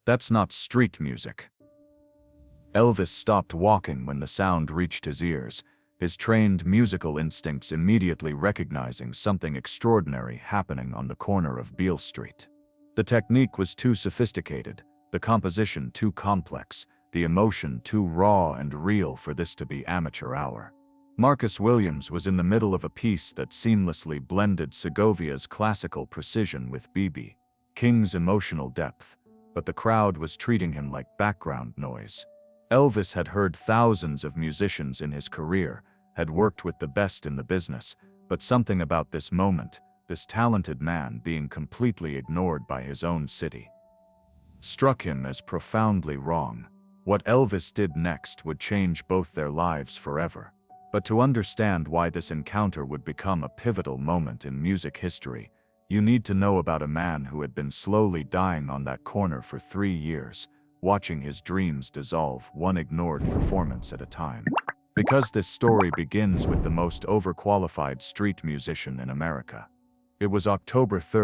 That's not street music. Elvis stopped walking when the sound reached his ears, his trained musical instincts immediately recognizing something extraordinary happening on the corner of Beale Street. The technique was too sophisticated, the composition too complex, the emotion too raw and real for this to be amateur hour. Marcus Williams was in the middle of a piece that seamlessly blended Segovia's classical precision with B.B. King's emotional depth, but the crowd was treating him like background noise. Elvis had heard thousands of musicians in his career, had worked with the best in the business, but something about this moment, this talented man being completely ignored by his own city, struck him as profoundly wrong. What Elvis did next would change both their lives forever. But to understand why this encounter would become a pivotal moment in music history, you need to know about a man who had been slowly dying on that corner for 3 years, watching his dreams dissolve one ignored performance at a time. Because this story begins with the most overqualified street musician in America. It was October 3,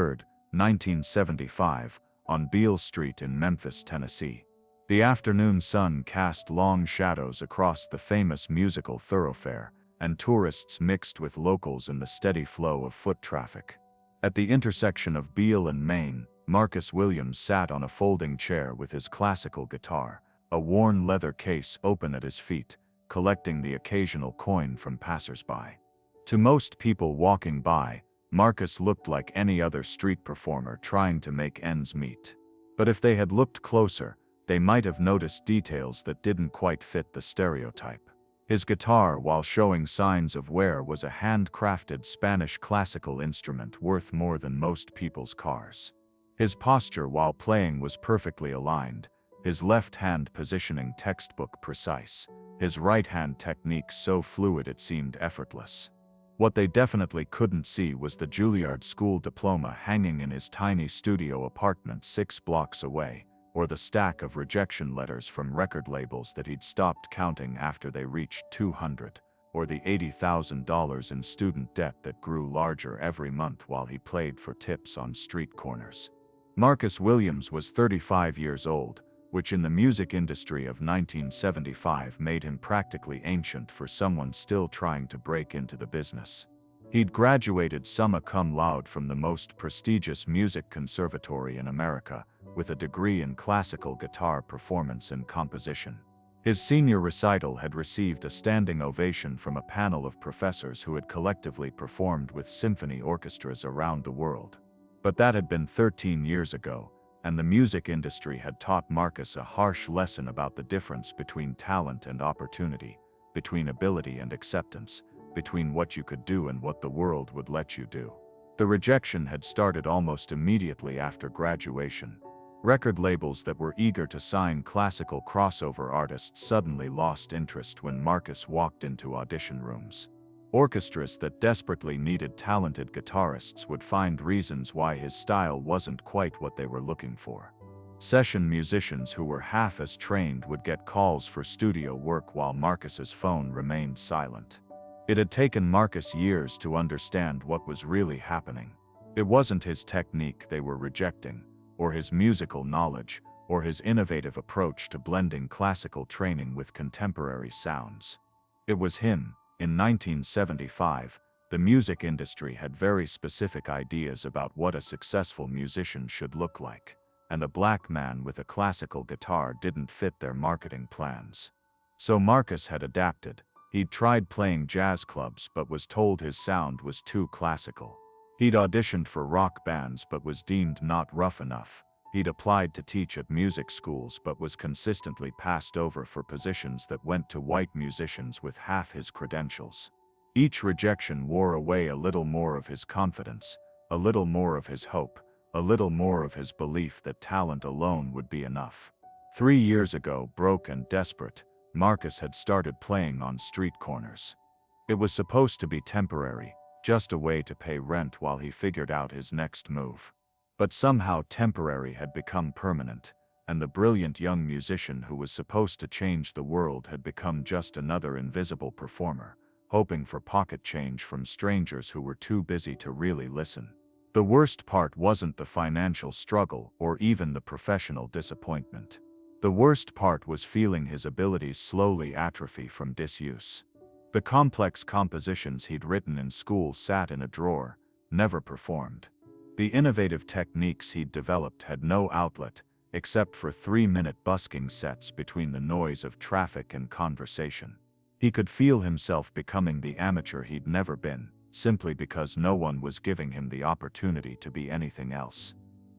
1975, on Beale Street in Memphis, Tennessee. The afternoon sun cast long shadows across the famous musical thoroughfare, and tourists mixed with locals in the steady flow of foot traffic. At the intersection of Beale and Main, Marcus Williams sat on a folding chair with his classical guitar, a worn leather case open at his feet, collecting the occasional coin from passers-by. To most people walking by, Marcus looked like any other street performer trying to make ends meet. But if they had looked closer, they might have noticed details that didn't quite fit the stereotype. His guitar, while showing signs of wear, was a handcrafted Spanish classical instrument worth more than most people's cars. His posture while playing was perfectly aligned, his left hand positioning textbook precise, his right hand technique so fluid it seemed effortless. What they definitely couldn't see was the Juilliard School diploma hanging in his tiny studio apartment 6 blocks away, or the stack of rejection letters from record labels that he'd stopped counting after they reached 200, or the $80,000 in student debt that grew larger every month while he played for tips on street corners. Marcus Williams was 35 years old, which in the music industry of 1975 made him practically ancient for someone still trying to break into the business. He'd graduated summa cum laude from the most prestigious music conservatory in America, with a degree in classical guitar performance and composition. His senior recital had received a standing ovation from a panel of professors who had collectively performed with symphony orchestras around the world. But that had been 13 years ago, and the music industry had taught Marcus a harsh lesson about the difference between talent and opportunity, between ability and acceptance, between what you could do and what the world would let you do. The rejection had started almost immediately after graduation. Record labels that were eager to sign classical crossover artists suddenly lost interest when Marcus walked into audition rooms. Orchestras that desperately needed talented guitarists would find reasons why his style wasn't quite what they were looking for. Session musicians who were half as trained would get calls for studio work while Marcus's phone remained silent. It had taken Marcus years to understand what was really happening. It wasn't his technique they were rejecting, or his musical knowledge, or his innovative approach to blending classical training with contemporary sounds. It was him. In 1975, the music industry had very specific ideas about what a successful musician should look like, and a black man with a classical guitar didn't fit their marketing plans. So Marcus had adapted. He'd tried playing jazz clubs but was told his sound was too classical. He'd auditioned for rock bands but was deemed not rough enough. He'd applied to teach at music schools but was consistently passed over for positions that went to white musicians with half his credentials. Each rejection wore away a little more of his confidence, a little more of his hope, a little more of his belief that talent alone would be enough. 3 years ago, broke and desperate, Marcus had started playing on street corners. It was supposed to be temporary, just a way to pay rent while he figured out his next move. But somehow temporary had become permanent, and the brilliant young musician who was supposed to change the world had become just another invisible performer, hoping for pocket change from strangers who were too busy to really listen. The worst part wasn't the financial struggle or even the professional disappointment. The worst part was feeling his abilities slowly atrophy from disuse. The complex compositions he'd written in school sat in a drawer, never performed. The innovative techniques he'd developed had no outlet, except for 3-minute busking sets between the noise of traffic and conversation. He could feel himself becoming the amateur he'd never been, simply because no one was giving him the opportunity to be anything else.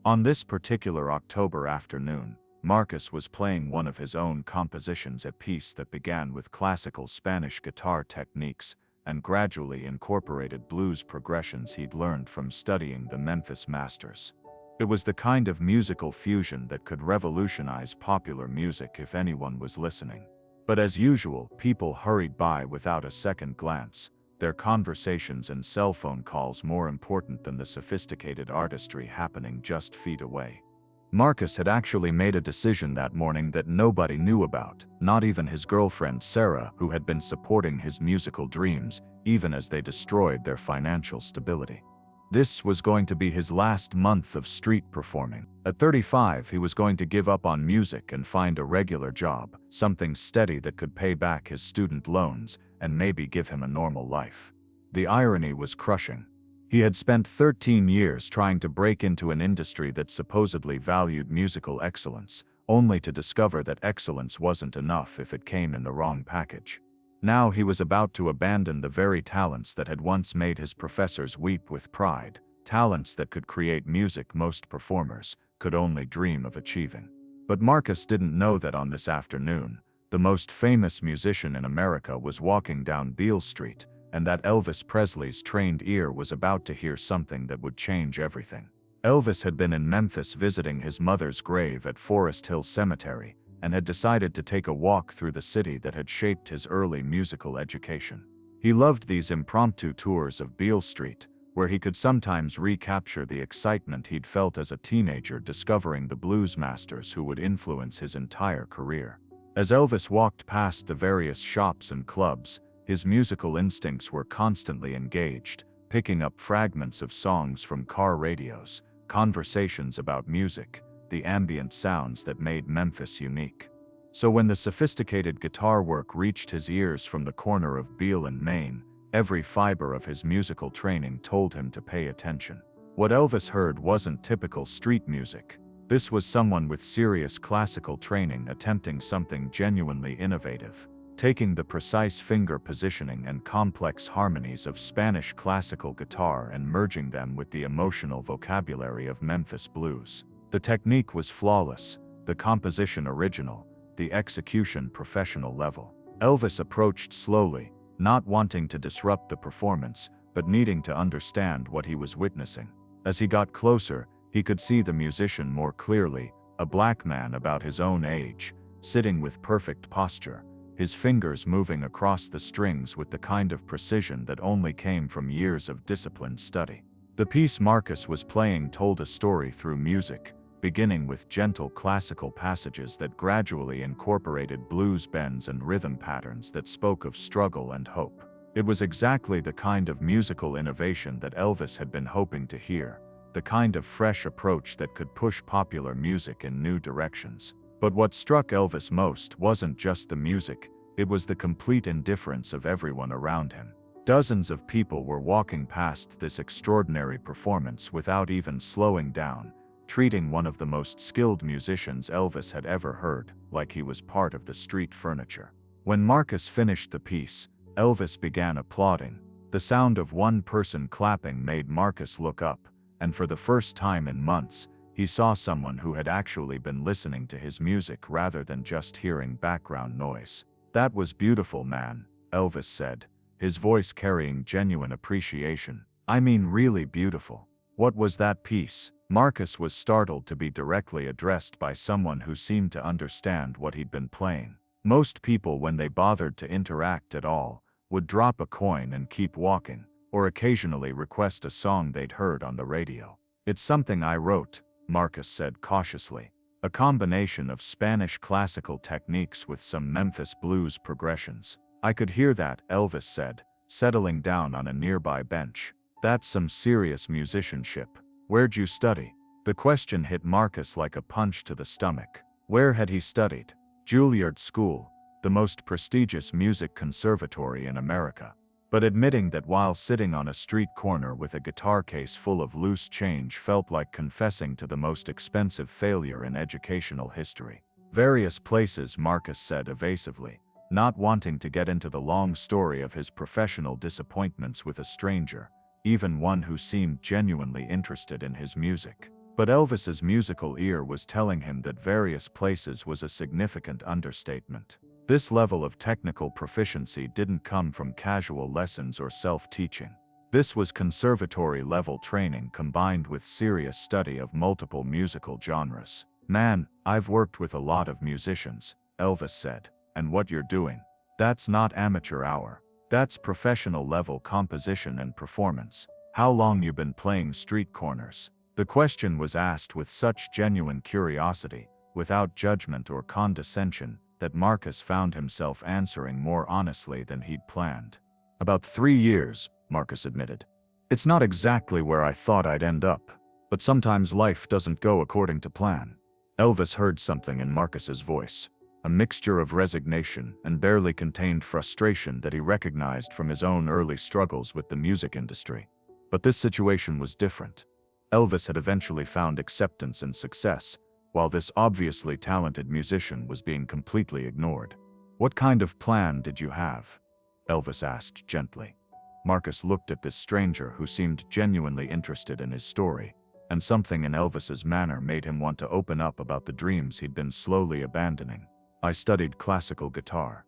On this particular October afternoon, Marcus was playing one of his own compositions, a piece that began with classical Spanish guitar techniques and gradually incorporated blues progressions he'd learned from studying the Memphis masters. It was the kind of musical fusion that could revolutionize popular music if anyone was listening. But as usual, people hurried by without a second glance, their conversations and cell phone calls more important than the sophisticated artistry happening just feet away. Marcus had actually made a decision that morning that nobody knew about, not even his girlfriend Sarah, who had been supporting his musical dreams, even as they destroyed their financial stability. This was going to be his last month of street performing. At 35, he was going to give up on music and find a regular job, something steady that could pay back his student loans and maybe give him a normal life. The irony was crushing. He had spent 13 years trying to break into an industry that supposedly valued musical excellence, only to discover that excellence wasn't enough if it came in the wrong package. Now he was about to abandon the very talents that had once made his professors weep with pride, talents that could create music most performers could only dream of achieving. But Marcus didn't know that on this afternoon, the most famous musician in America was walking down Beale Street, and that Elvis Presley's trained ear was about to hear something that would change everything. Elvis had been in Memphis visiting his mother's grave at Forest Hill Cemetery, and had decided to take a walk through the city that had shaped his early musical education. He loved these impromptu tours of Beale Street, where he could sometimes recapture the excitement he'd felt as a teenager discovering the blues masters who would influence his entire career. As Elvis walked past the various shops and clubs, his musical instincts were constantly engaged, picking up fragments of songs from car radios, conversations about music, the ambient sounds that made Memphis unique. So when the sophisticated guitar work reached his ears from the corner of Beale and Main, every fiber of his musical training told him to pay attention. What Elvis heard wasn't typical street music. This was someone with serious classical training attempting something genuinely innovative, taking the precise finger positioning and complex harmonies of Spanish classical guitar and merging them with the emotional vocabulary of Memphis blues. The technique was flawless, the composition original, the execution professional level. Elvis approached slowly, not wanting to disrupt the performance, but needing to understand what he was witnessing. As he got closer, he could see the musician more clearly, a black man about his own age, sitting with perfect posture, his fingers moving across the strings with the kind of precision that only came from years of disciplined study. The piece Marcus was playing told a story through music, beginning with gentle classical passages that gradually incorporated blues bends and rhythm patterns that spoke of struggle and hope. It was exactly the kind of musical innovation that Elvis had been hoping to hear, the kind of fresh approach that could push popular music in new directions. But what struck Elvis most wasn't just the music, it was the complete indifference of everyone around him. Dozens of people were walking past this extraordinary performance without even slowing down, treating one of the most skilled musicians Elvis had ever heard like he was part of the street furniture. When Marcus finished the piece, Elvis began applauding. The sound of one person clapping made Marcus look up, and for the first time in months, he saw someone who had actually been listening to his music rather than just hearing background noise. "That was beautiful, man," Elvis said, his voice carrying genuine appreciation. "I mean really beautiful." "What was that piece?" Marcus was startled to be directly addressed by someone who seemed to understand what he'd been playing. Most people, when they bothered to interact at all, would drop a coin and keep walking, or occasionally request a song they'd heard on the radio. "It's something I wrote," Marcus said cautiously. "A combination of Spanish classical techniques with some Memphis blues progressions." "I could hear that," Elvis said, settling down on a nearby bench. "That's some serious musicianship." Where'd you study? The question hit Marcus like a punch to the stomach. Where had he studied? Juilliard School, the most prestigious music conservatory in America. But admitting that while sitting on a street corner with a guitar case full of loose change felt like confessing to the most expensive failure in educational history. Various places, Marcus said evasively, not wanting to get into the long story of his professional disappointments with a stranger, even one who seemed genuinely interested in his music. But Elvis's musical ear was telling him that various places was a significant understatement. This level of technical proficiency didn't come from casual lessons or self-teaching. This was conservatory-level training combined with serious study of multiple musical genres. Man, I've worked with a lot of musicians, Elvis said, and what you're doing, that's not amateur hour. That's professional-level composition and performance. How long you been playing street corners? The question was asked with such genuine curiosity, without judgment or condescension, that Marcus found himself answering more honestly than he'd planned. About 3 years, Marcus admitted. It's not exactly where I thought I'd end up, but sometimes life doesn't go according to plan. Elvis heard something in Marcus's voice, a mixture of resignation and barely contained frustration that he recognized from his own early struggles with the music industry. But this situation was different. Elvis had eventually found acceptance and success, while this obviously talented musician was being completely ignored. What kind of plan did you have? Elvis asked gently. Marcus looked at this stranger who seemed genuinely interested in his story, and something in Elvis's manner made him want to open up about the dreams he'd been slowly abandoning. I studied classical guitar,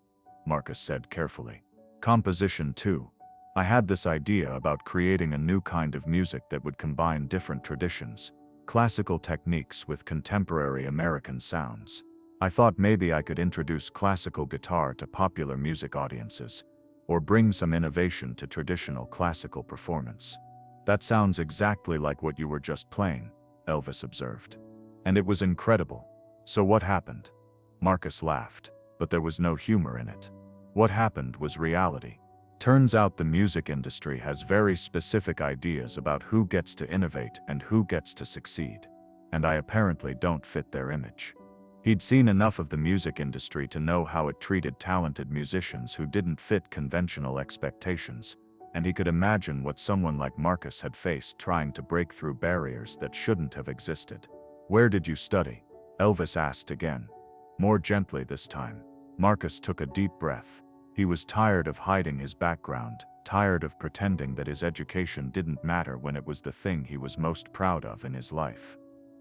Marcus said carefully. Composition too. I had this idea about creating a new kind of music that would combine different traditions, classical techniques with contemporary American sounds. I thought maybe I could introduce classical guitar to popular music audiences, or bring some innovation to traditional classical performance. That sounds exactly like what you were just playing, Elvis observed. And it was incredible. So what happened? Marcus laughed, but there was no humor in it. What happened was reality. Turns out the music industry has very specific ideas about who gets to innovate and who gets to succeed, and I apparently don't fit their image. He'd seen enough of the music industry to know how it treated talented musicians who didn't fit conventional expectations, and he could imagine what someone like Marcus had faced trying to break through barriers that shouldn't have existed. Where did you study? Elvis asked again, more gently this time. Marcus took a deep breath. He was tired of hiding his background, tired of pretending that his education didn't matter when it was the thing he was most proud of in his life.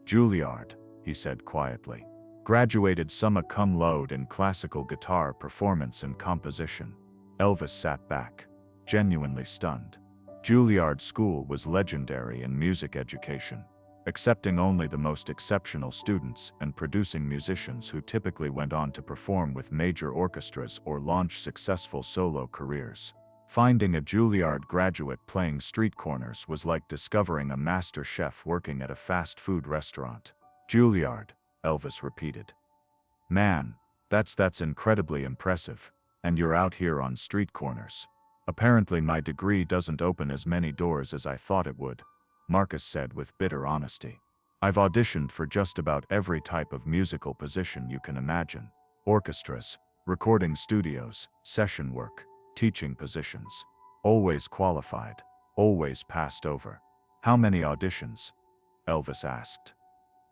Juilliard, he said quietly. Graduated summa cum laude in classical guitar performance and composition. Elvis sat back, genuinely stunned. Juilliard School was legendary in music education, accepting only the most exceptional students and producing musicians who typically went on to perform with major orchestras or launch successful solo careers. Finding a Juilliard graduate playing street corners was like discovering a master chef working at a fast food restaurant. Juilliard, Elvis repeated. Man, that's incredibly impressive, and you're out here on street corners. Apparently my degree doesn't open as many doors as I thought it would, Marcus said with bitter honesty. I've auditioned for just about every type of musical position you can imagine. Orchestras, recording studios, session work, teaching positions. Always qualified, always passed over. How many auditions? Elvis asked.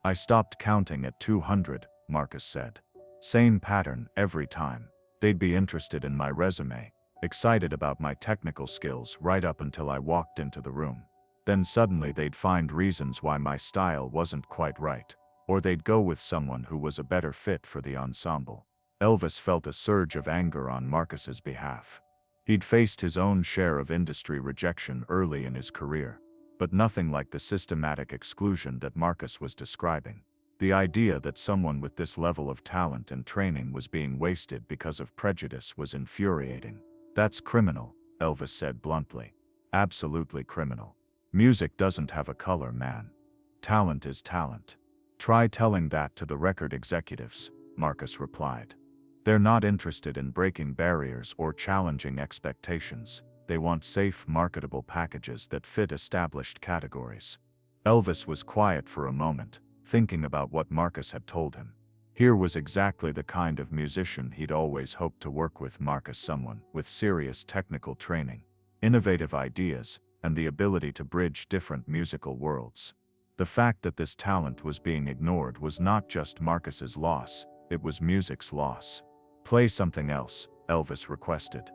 I stopped counting at 200, Marcus said. Same pattern every time. They'd be interested in my resume, excited about my technical skills right up until I walked into the room. Then suddenly they'd find reasons why my style wasn't quite right, or they'd go with someone who was a better fit for the ensemble. Elvis felt a surge of anger on Marcus's behalf. He'd faced his own share of industry rejection early in his career, but nothing like the systematic exclusion that Marcus was describing. The idea that someone with this level of talent and training was being wasted because of prejudice was infuriating. That's criminal, Elvis said bluntly. Absolutely criminal. Music doesn't have a color, man. Talent is talent. Try telling that to the record executives, Marcus replied. They're not interested in breaking barriers or challenging expectations. They want safe, marketable packages that fit established categories. Elvis was quiet for a moment, thinking about what Marcus had told him. Here was exactly the kind of musician he'd always hoped to work with. Marcus, someone with serious technical training, innovative ideas, and the ability to bridge different musical worlds. The fact that this talent was being ignored was not just Marcus's loss, it was music's loss. "Play something else," Elvis requested.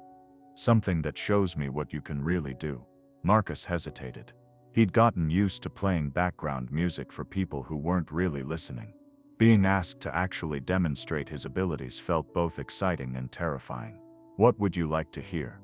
"Something that shows me what you can really do." Marcus hesitated. He'd gotten used to playing background music for people who weren't really listening. Being asked to actually demonstrate his abilities felt both exciting and terrifying. "What would you like to hear?"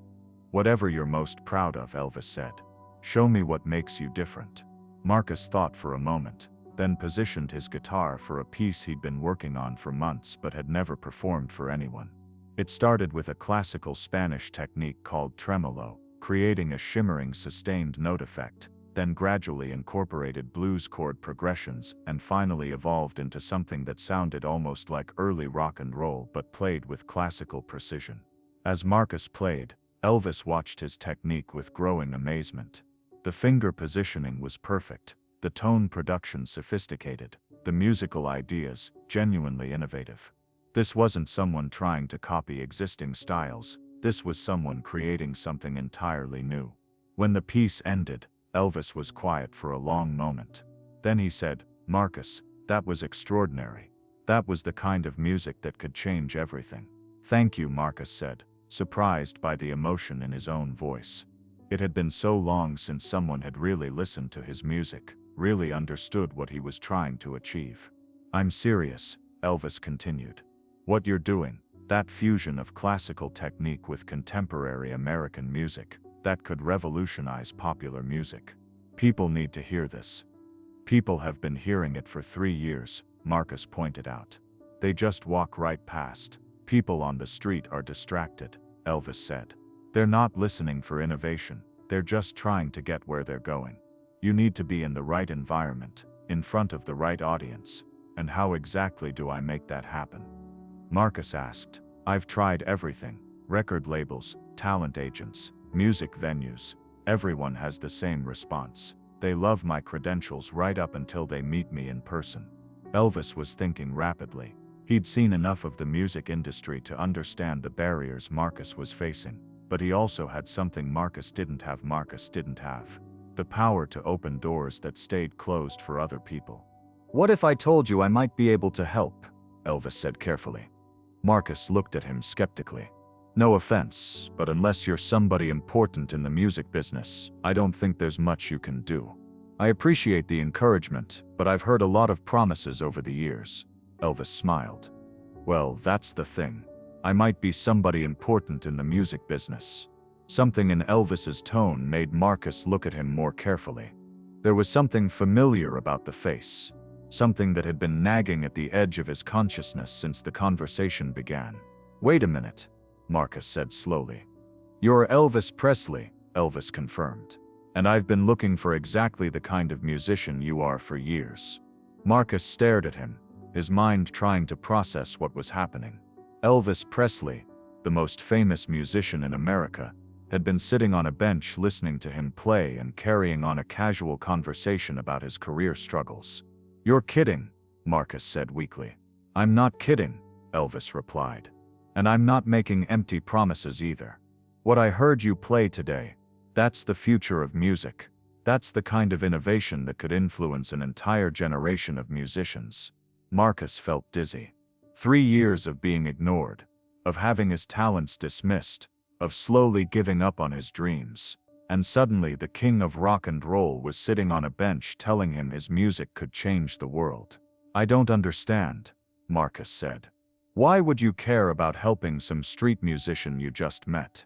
"Whatever you're most proud of," Elvis said. "Show me what makes you different." Marcus thought for a moment, then positioned his guitar for a piece he'd been working on for months but had never performed for anyone. It started with a classical Spanish technique called tremolo, creating a shimmering sustained note effect, then gradually incorporated blues chord progressions, and finally evolved into something that sounded almost like early rock and roll but played with classical precision. As Marcus played, Elvis watched his technique with growing amazement. The finger positioning was perfect, the tone production sophisticated, the musical ideas genuinely innovative. This wasn't someone trying to copy existing styles, this was someone creating something entirely new. When the piece ended, Elvis was quiet for a long moment. Then he said, "Marcus, that was extraordinary. That was the kind of music that could change everything." "Thank you," Marcus said, surprised by the emotion in his own voice. It had been so long since someone had really listened to his music, really understood what he was trying to achieve. "I'm serious," Elvis continued. "What you're doing, that fusion of classical technique with contemporary American music, that could revolutionize popular music. People need to hear this." "People have been hearing it for 3 years," Marcus pointed out. "They just walk right past. People on the street are distracted," Elvis said. "They're not listening for innovation, they're just trying to get where they're going. You need to be in the right environment, in front of the right audience. And how exactly do I make that happen?" Marcus asked. "I've tried everything. Record labels, talent agents, music venues. Everyone has the same response. They love my credentials right up until they meet me in person." Elvis was thinking rapidly. He'd seen enough of the music industry to understand the barriers Marcus was facing, but he also had something Marcus didn't have. Marcus didn't have the power to open doors that stayed closed for other people. "What if I told you I might be able to help?" Elvis said carefully. Marcus looked at him skeptically. "No offense, but unless you're somebody important in the music business, I don't think there's much you can do." "I appreciate the encouragement, but I've heard a lot of promises over the years." Elvis smiled. "Well, that's the thing. I might be somebody important in the music business." Something in Elvis's tone made Marcus look at him more carefully. There was something familiar about the face, something that had been nagging at the edge of his consciousness since the conversation began. "Wait a minute," Marcus said slowly. "You're Elvis Presley," Elvis confirmed. "And I've been looking for exactly the kind of musician you are for years." Marcus stared at him, his mind trying to process what was happening. Elvis Presley, the most famous musician in America, had been sitting on a bench listening to him play and carrying on a casual conversation about his career struggles. "You're kidding," Marcus said weakly. "I'm not kidding," Elvis replied. "And I'm not making empty promises either. What I heard you play today, that's the future of music. That's the kind of innovation that could influence an entire generation of musicians." Marcus felt dizzy. 3 years of being ignored, of having his talents dismissed, of slowly giving up on his dreams. And suddenly the king of rock and roll was sitting on a bench telling him his music could change the world. "I don't understand," Marcus said. "Why would you care about helping some street musician you just met?"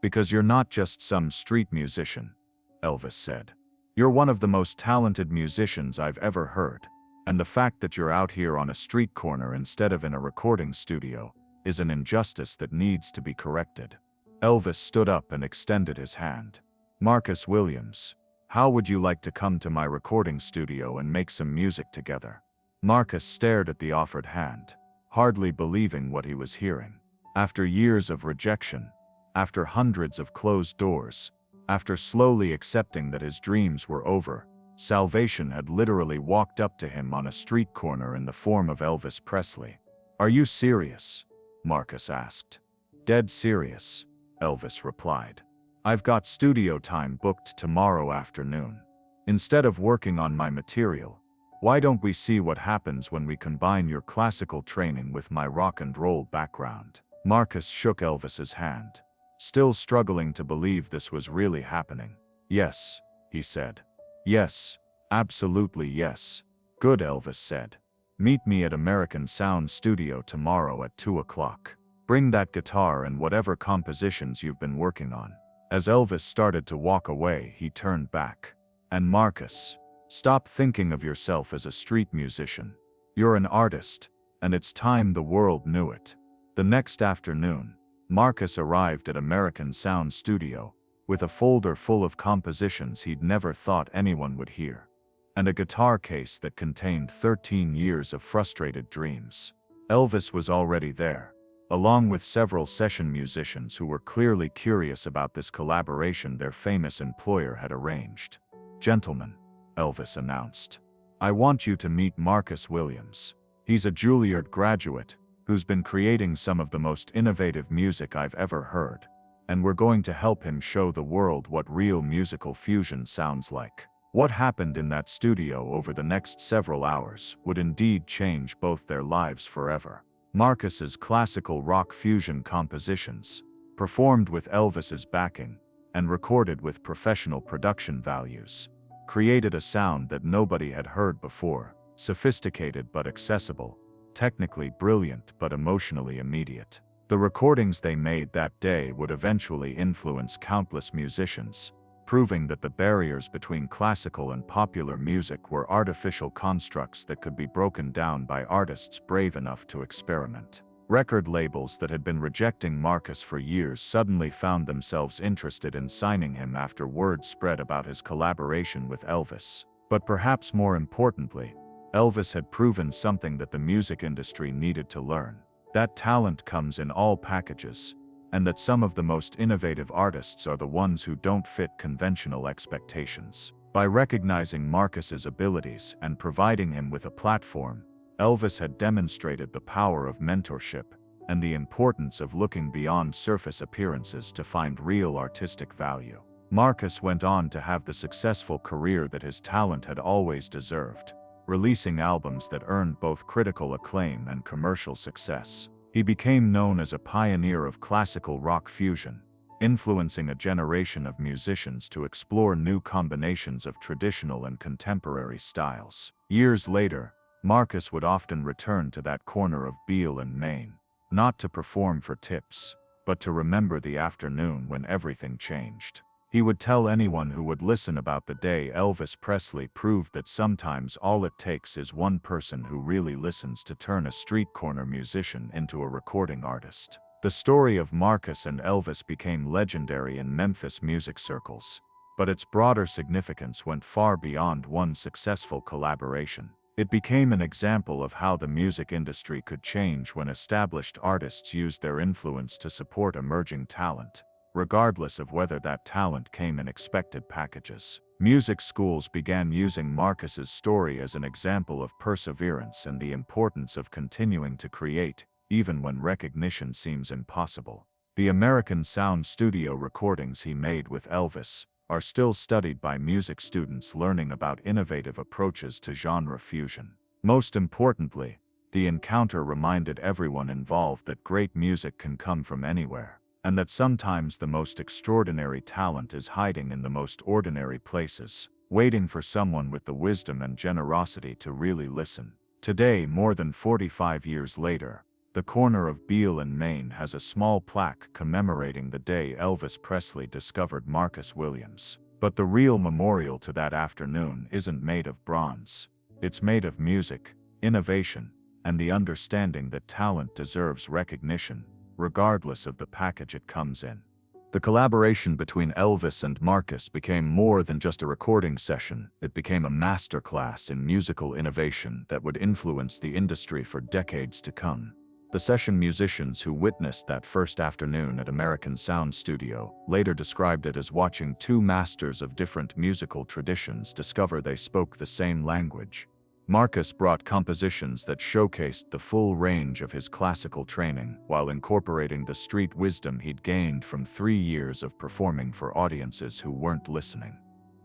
"Because you're not just some street musician," Elvis said. "You're one of the most talented musicians I've ever heard. And the fact that you're out here on a street corner instead of in a recording studio is an injustice that needs to be corrected." Elvis stood up and extended his hand. "Marcus Williams, how would you like to come to my recording studio and make some music together?" Marcus stared at the offered hand, hardly believing what he was hearing. After years of rejection, after hundreds of closed doors, after slowly accepting that his dreams were over, Salvation had literally walked up to him on a street corner in the form of Elvis Presley. "Are you serious?" Marcus asked. "Dead serious," Elvis replied. "I've got studio time booked tomorrow afternoon. Instead of working on my material, why don't we see what happens when we combine your classical training with my rock and roll background?" Marcus shook Elvis's hand, still struggling to believe this was really happening. "Yes," he said. "Yes, absolutely yes." "Good," Elvis said. "Meet me at American Sound Studio tomorrow at 2 o'clock. Bring that guitar and whatever compositions you've been working on." As Elvis started to walk away, he turned back. "And Marcus, stop thinking of yourself as a street musician. You're an artist, and it's time the world knew it." The next afternoon, Marcus arrived at American Sound Studio with a folder full of compositions he'd never thought anyone would hear, and a guitar case that contained 13 years of frustrated dreams. Elvis was already there, along with several session musicians who were clearly curious about this collaboration their famous employer had arranged. "Gentlemen," Elvis announced, "I want you to meet Marcus Williams. He's a Juilliard graduate who's been creating some of the most innovative music I've ever heard, and we're going to help him show the world what real musical fusion sounds like." What happened in that studio over the next several hours would indeed change both their lives forever. Marcus's classical rock fusion compositions, performed with Elvis's backing and recorded with professional production values, created a sound that nobody had heard before, sophisticated but accessible, technically brilliant but emotionally immediate. The recordings they made that day would eventually influence countless musicians, proving that the barriers between classical and popular music were artificial constructs that could be broken down by artists brave enough to experiment. Record labels that had been rejecting Marcus for years suddenly found themselves interested in signing him after word spread about his collaboration with Elvis. But perhaps more importantly, Elvis had proven something that the music industry needed to learn: that talent comes in all packages, and that some of the most innovative artists are the ones who don't fit conventional expectations. By recognizing Marcus's abilities and providing him with a platform, Elvis had demonstrated the power of mentorship and the importance of looking beyond surface appearances to find real artistic value. Marcus went on to have the successful career that his talent had always deserved, releasing albums that earned both critical acclaim and commercial success. He became known as a pioneer of classical rock fusion, influencing a generation of musicians to explore new combinations of traditional and contemporary styles. Years later, Marcus would often return to that corner of Beale and Main, not to perform for tips, but to remember the afternoon when everything changed. He would tell anyone who would listen about the day Elvis Presley proved that sometimes all it takes is one person who really listens to turn a street corner musician into a recording artist. The story of Marcus and Elvis became legendary in Memphis music circles, but its broader significance went far beyond one successful collaboration. It became an example of how the music industry could change when established artists used their influence to support emerging talent, regardless of whether that talent came in expected packages. Music schools began using Marcus's story as an example of perseverance and the importance of continuing to create, even when recognition seems impossible. The American Sound Studio recordings he made with Elvis are still studied by music students learning about innovative approaches to genre fusion. Most importantly, the encounter reminded everyone involved that great music can come from anywhere, and that sometimes the most extraordinary talent is hiding in the most ordinary places, waiting for someone with the wisdom and generosity to really listen. Today, more than 45 years later, the corner of Beale and Main has a small plaque commemorating the day Elvis Presley discovered Marcus Williams. But the real memorial to that afternoon isn't made of bronze. It's made of music, innovation, and the understanding that talent deserves recognition, regardless of the package it comes in. The collaboration between Elvis and Marcus became more than just a recording session. It became a masterclass in musical innovation that would influence the industry for decades to come. The session musicians who witnessed that first afternoon at American Sound Studio later described it as watching two masters of different musical traditions discover they spoke the same language. Marcus brought compositions that showcased the full range of his classical training while incorporating the street wisdom he'd gained from 3 years of performing for audiences who weren't listening.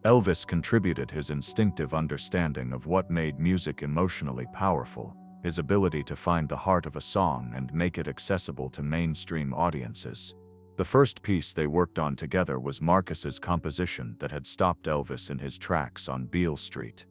Elvis contributed his instinctive understanding of what made music emotionally powerful, his ability to find the heart of a song and make it accessible to mainstream audiences. The first piece they worked on together was Marcus's composition that had stopped Elvis in his tracks on Beale Street.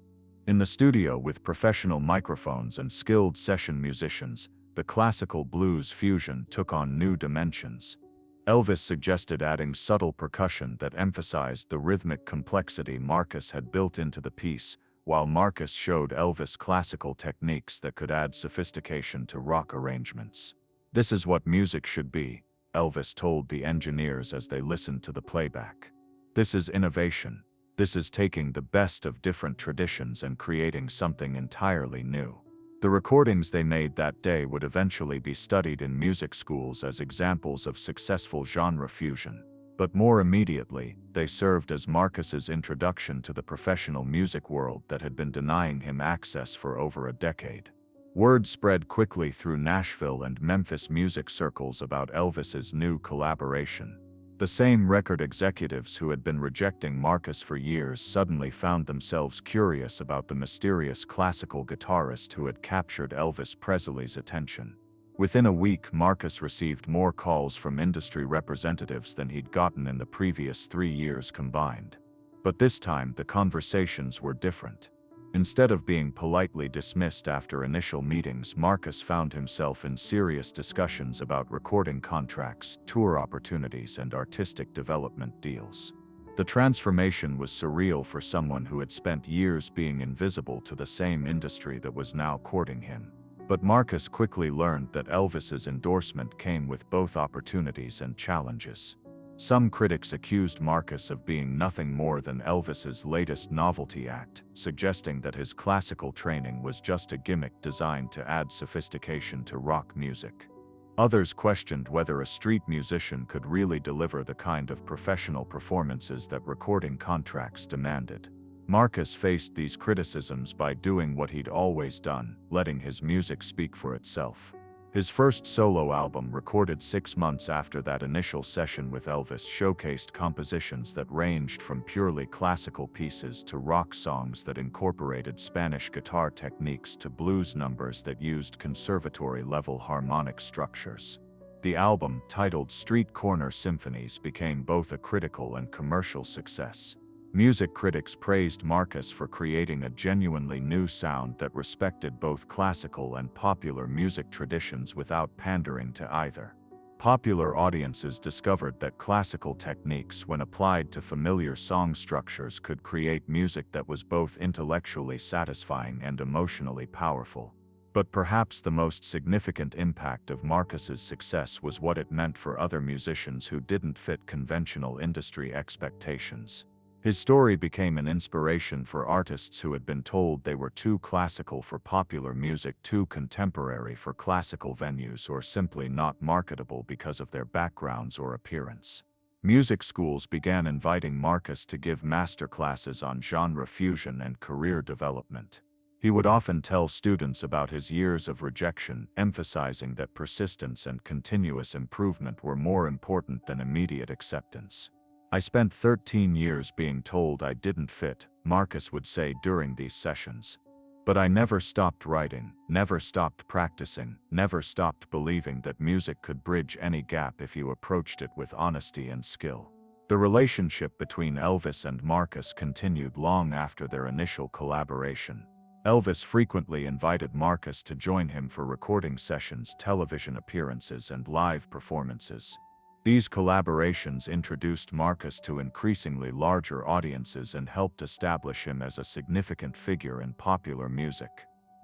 In the studio with professional microphones and skilled session musicians, the classical blues fusion took on new dimensions. Elvis suggested adding subtle percussion that emphasized the rhythmic complexity Marcus had built into the piece, while Marcus showed Elvis classical techniques that could add sophistication to rock arrangements. "This is what music should be," Elvis told the engineers as they listened to the playback. "This is innovation. This is taking the best of different traditions and creating something entirely new." The recordings they made that day would eventually be studied in music schools as examples of successful genre fusion. But more immediately, they served as Marcus's introduction to the professional music world that had been denying him access for over a decade. Word spread quickly through Nashville and Memphis music circles about Elvis's new collaboration. The same record executives who had been rejecting Marcus for years suddenly found themselves curious about the mysterious classical guitarist who had captured Elvis Presley's attention. Within a week, Marcus received more calls from industry representatives than he'd gotten in the previous 3 years combined. But this time, the conversations were different. Instead of being politely dismissed after initial meetings, Marcus found himself in serious discussions about recording contracts, tour opportunities, and artistic development deals. The transformation was surreal for someone who had spent years being invisible to the same industry that was now courting him. But Marcus quickly learned that Elvis's endorsement came with both opportunities and challenges. Some critics accused Marcus of being nothing more than Elvis's latest novelty act, suggesting that his classical training was just a gimmick designed to add sophistication to rock music. Others questioned whether a street musician could really deliver the kind of professional performances that recording contracts demanded. Marcus faced these criticisms by doing what he'd always done, letting his music speak for itself. His first solo album, recorded 6 months after that initial session with Elvis, showcased compositions that ranged from purely classical pieces to rock songs that incorporated Spanish guitar techniques to blues numbers that used conservatory-level harmonic structures. The album, titled Street Corner Symphonies, became both a critical and commercial success. Music critics praised Marcus for creating a genuinely new sound that respected both classical and popular music traditions without pandering to either. Popular audiences discovered that classical techniques, when applied to familiar song structures, could create music that was both intellectually satisfying and emotionally powerful. But perhaps the most significant impact of Marcus's success was what it meant for other musicians who didn't fit conventional industry expectations. His story became an inspiration for artists who had been told they were too classical for popular music, too contemporary for classical venues, or simply not marketable because of their backgrounds or appearance. Music schools began inviting Marcus to give masterclasses on genre fusion and career development. He would often tell students about his years of rejection, emphasizing that persistence and continuous improvement were more important than immediate acceptance. "I spent 13 years being told I didn't fit," Marcus would say during these sessions. "But I never stopped writing, never stopped practicing, never stopped believing that music could bridge any gap if you approached it with honesty and skill." The relationship between Elvis and Marcus continued long after their initial collaboration. Elvis frequently invited Marcus to join him for recording sessions, television appearances, and live performances. These collaborations introduced Marcus to increasingly larger audiences and helped establish him as a significant figure in popular music.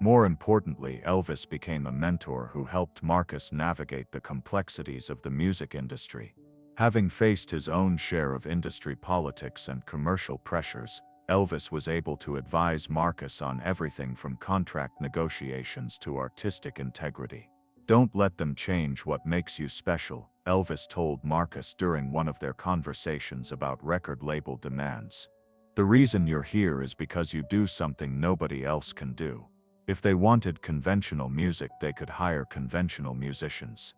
More importantly, Elvis became a mentor who helped Marcus navigate the complexities of the music industry. Having faced his own share of industry politics and commercial pressures, Elvis was able to advise Marcus on everything from contract negotiations to artistic integrity. Don't let them change what makes you special, Elvis told Marcus during one of their conversations about record label demands. The reason you're here is because you do something nobody else can do. If they wanted conventional music, they could hire conventional musicians.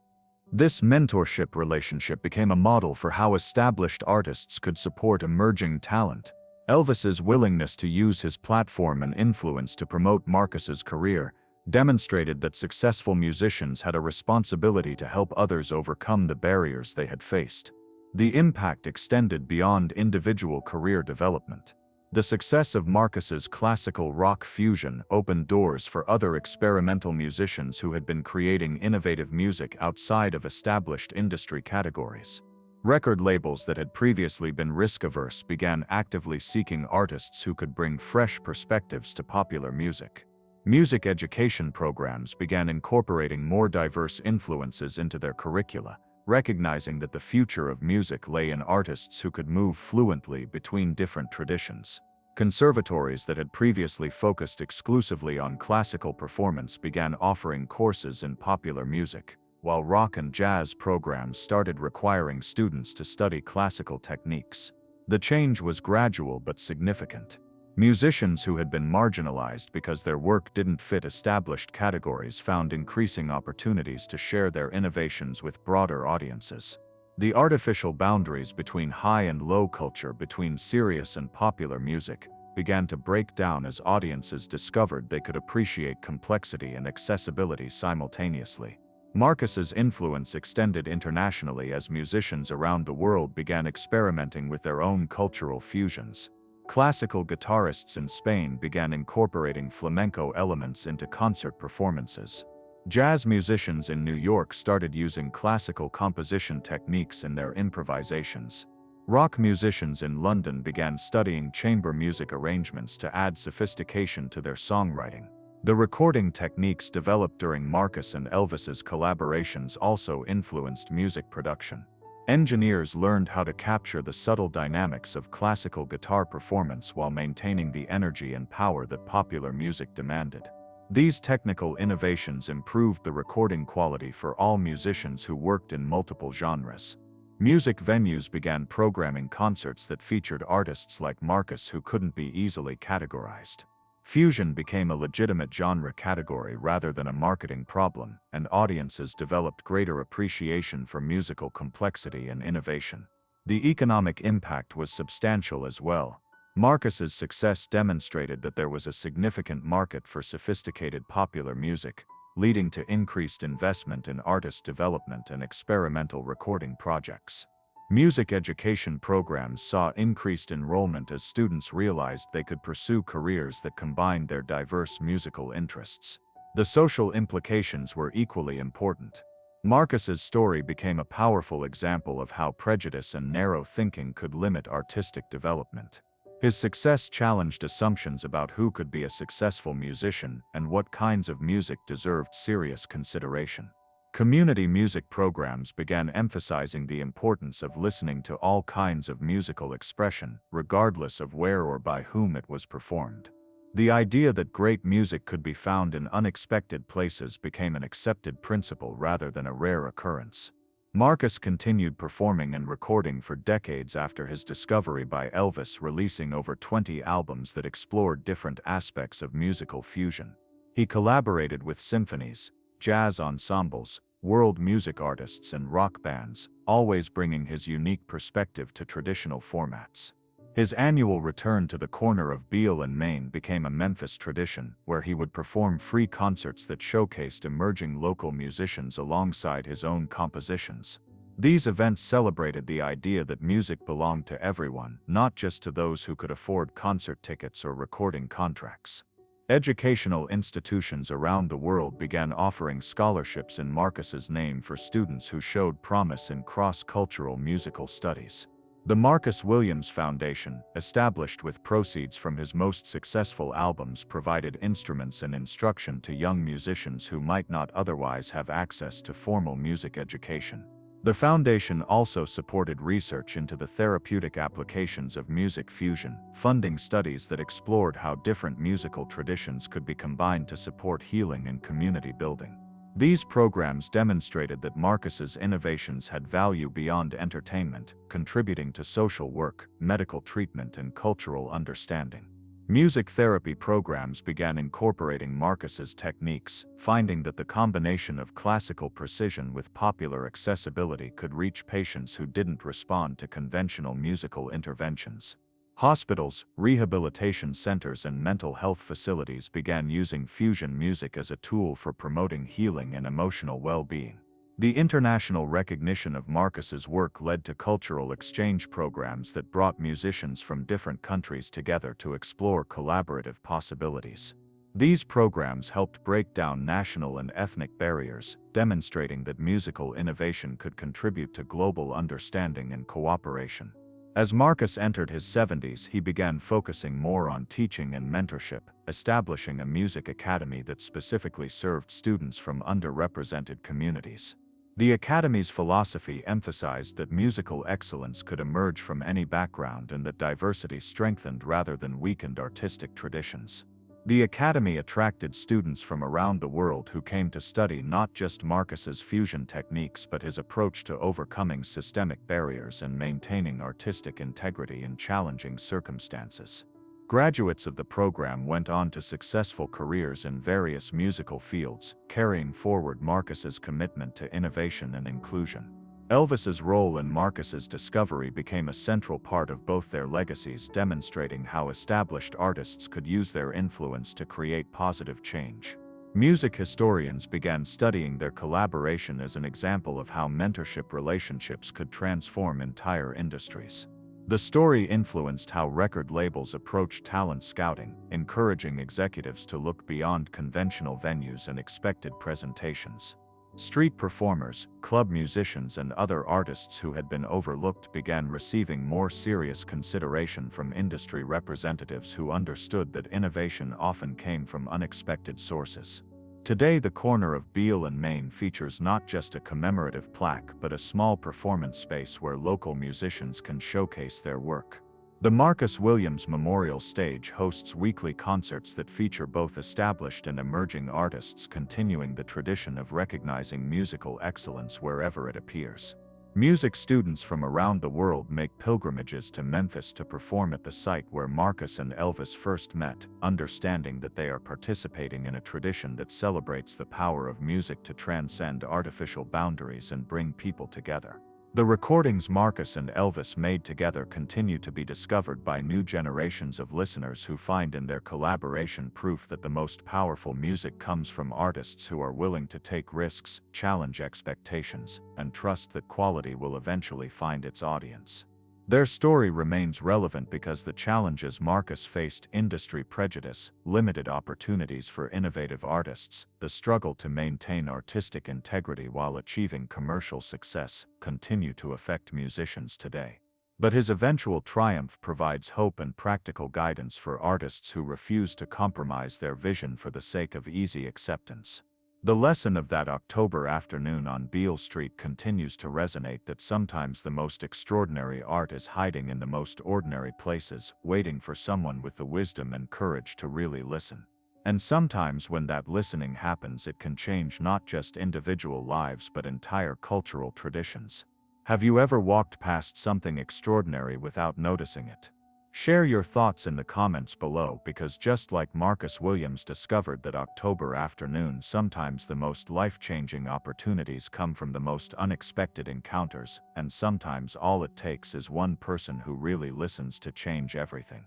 This mentorship relationship became a model for how established artists could support emerging talent. Elvis's willingness to use his platform and influence to promote Marcus's career demonstrated that successful musicians had a responsibility to help others overcome the barriers they had faced. The impact extended beyond individual career development. The success of Marcus's classical rock fusion opened doors for other experimental musicians who had been creating innovative music outside of established industry categories. Record labels that had previously been risk-averse began actively seeking artists who could bring fresh perspectives to popular music. Music education programs began incorporating more diverse influences into their curricula, recognizing that the future of music lay in artists who could move fluently between different traditions. Conservatories that had previously focused exclusively on classical performance began offering courses in popular music, while rock and jazz programs started requiring students to study classical techniques. The change was gradual but significant. Musicians who had been marginalized because their work didn't fit established categories found increasing opportunities to share their innovations with broader audiences. The artificial boundaries between high and low culture, between serious and popular music, began to break down as audiences discovered they could appreciate complexity and accessibility simultaneously. Marcus's influence extended internationally as musicians around the world began experimenting with their own cultural fusions. Classical guitarists in Spain began incorporating flamenco elements into concert performances. Jazz musicians in New York started using classical composition techniques in their improvisations. Rock musicians in London began studying chamber music arrangements to add sophistication to their songwriting. The recording techniques developed during Marcus and Elvis's collaborations also influenced music production. Engineers learned how to capture the subtle dynamics of classical guitar performance while maintaining the energy and power that popular music demanded. These technical innovations improved the recording quality for all musicians who worked in multiple genres. Music venues began programming concerts that featured artists like Marcus who couldn't be easily categorized. Fusion became a legitimate genre category rather than a marketing problem, and audiences developed greater appreciation for musical complexity and innovation. The economic impact was substantial as well. Marcus's success demonstrated that there was a significant market for sophisticated popular music, leading to increased investment in artist development and experimental recording projects. Music education programs saw increased enrollment as students realized they could pursue careers that combined their diverse musical interests. The social implications were equally important. Marcus's story became a powerful example of how prejudice and narrow thinking could limit artistic development. His success challenged assumptions about who could be a successful musician and what kinds of music deserved serious consideration. Community music programs began emphasizing the importance of listening to all kinds of musical expression, regardless of where or by whom it was performed. The idea that great music could be found in unexpected places became an accepted principle rather than a rare occurrence. Marcus continued performing and recording for decades after his discovery by Elvis, releasing over 20 albums that explored different aspects of musical fusion. He collaborated with symphonies, jazz ensembles, world music artists and rock bands, always bringing his unique perspective to traditional formats. His annual return to the corner of Beale and Main became a Memphis tradition, where he would perform free concerts that showcased emerging local musicians alongside his own compositions. These events celebrated the idea that music belonged to everyone, not just to those who could afford concert tickets or recording contracts. Educational institutions around the world began offering scholarships in Marcus's name for students who showed promise in cross-cultural musical studies. The Marcus Williams Foundation, established with proceeds from his most successful albums, provided instruments and instruction to young musicians who might not otherwise have access to formal music education. The foundation also supported research into the therapeutic applications of music fusion, funding studies that explored how different musical traditions could be combined to support healing and community building. These programs demonstrated that Marcus's innovations had value beyond entertainment, contributing to social work, medical treatment, and cultural understanding. Music therapy programs began incorporating Marcus's techniques, finding that the combination of classical precision with popular accessibility could reach patients who didn't respond to conventional musical interventions. Hospitals, rehabilitation centers, and mental health facilities began using fusion music as a tool for promoting healing and emotional well-being. The international recognition of Marcus's work led to cultural exchange programs that brought musicians from different countries together to explore collaborative possibilities. These programs helped break down national and ethnic barriers, demonstrating that musical innovation could contribute to global understanding and cooperation. As Marcus entered his 70s, he began focusing more on teaching and mentorship, establishing a music academy that specifically served students from underrepresented communities. The Academy's philosophy emphasized that musical excellence could emerge from any background and that diversity strengthened rather than weakened artistic traditions. The Academy attracted students from around the world who came to study not just Marcus's fusion techniques but his approach to overcoming systemic barriers and maintaining artistic integrity in challenging circumstances. Graduates of the program went on to successful careers in various musical fields, carrying forward Marcus's commitment to innovation and inclusion. Elvis's role in Marcus's discovery became a central part of both their legacies, demonstrating how established artists could use their influence to create positive change. Music historians began studying their collaboration as an example of how mentorship relationships could transform entire industries. The story influenced how record labels approached talent scouting, encouraging executives to look beyond conventional venues and expected presentations. Street performers, club musicians, and other artists who had been overlooked began receiving more serious consideration from industry representatives who understood that innovation often came from unexpected sources. Today, the corner of Beale and Main features not just a commemorative plaque but a small performance space where local musicians can showcase their work. The Marcus Williams Memorial Stage hosts weekly concerts that feature both established and emerging artists, continuing the tradition of recognizing musical excellence wherever it appears. Music students from around the world make pilgrimages to Memphis to perform at the site where Marcus and Elvis first met, understanding that they are participating in a tradition that celebrates the power of music to transcend artificial boundaries and bring people together. The recordings Marcus and Elvis made together continue to be discovered by new generations of listeners who find in their collaboration proof that the most powerful music comes from artists who are willing to take risks, challenge expectations, and trust that quality will eventually find its audience. Their story remains relevant because the challenges Marcus faced, industry prejudice, limited opportunities for innovative artists, the struggle to maintain artistic integrity while achieving commercial success, continue to affect musicians today. But his eventual triumph provides hope and practical guidance for artists who refuse to compromise their vision for the sake of easy acceptance. The lesson of that October afternoon on Beale Street continues to resonate, that sometimes the most extraordinary art is hiding in the most ordinary places, waiting for someone with the wisdom and courage to really listen. And sometimes when that listening happens, it can change not just individual lives but entire cultural traditions. Have you ever walked past something extraordinary without noticing it? Share your thoughts in the comments below, because just like Marcus Williams discovered that October afternoon, sometimes the most life-changing opportunities come from the most unexpected encounters, and sometimes all it takes is one person who really listens to change everything.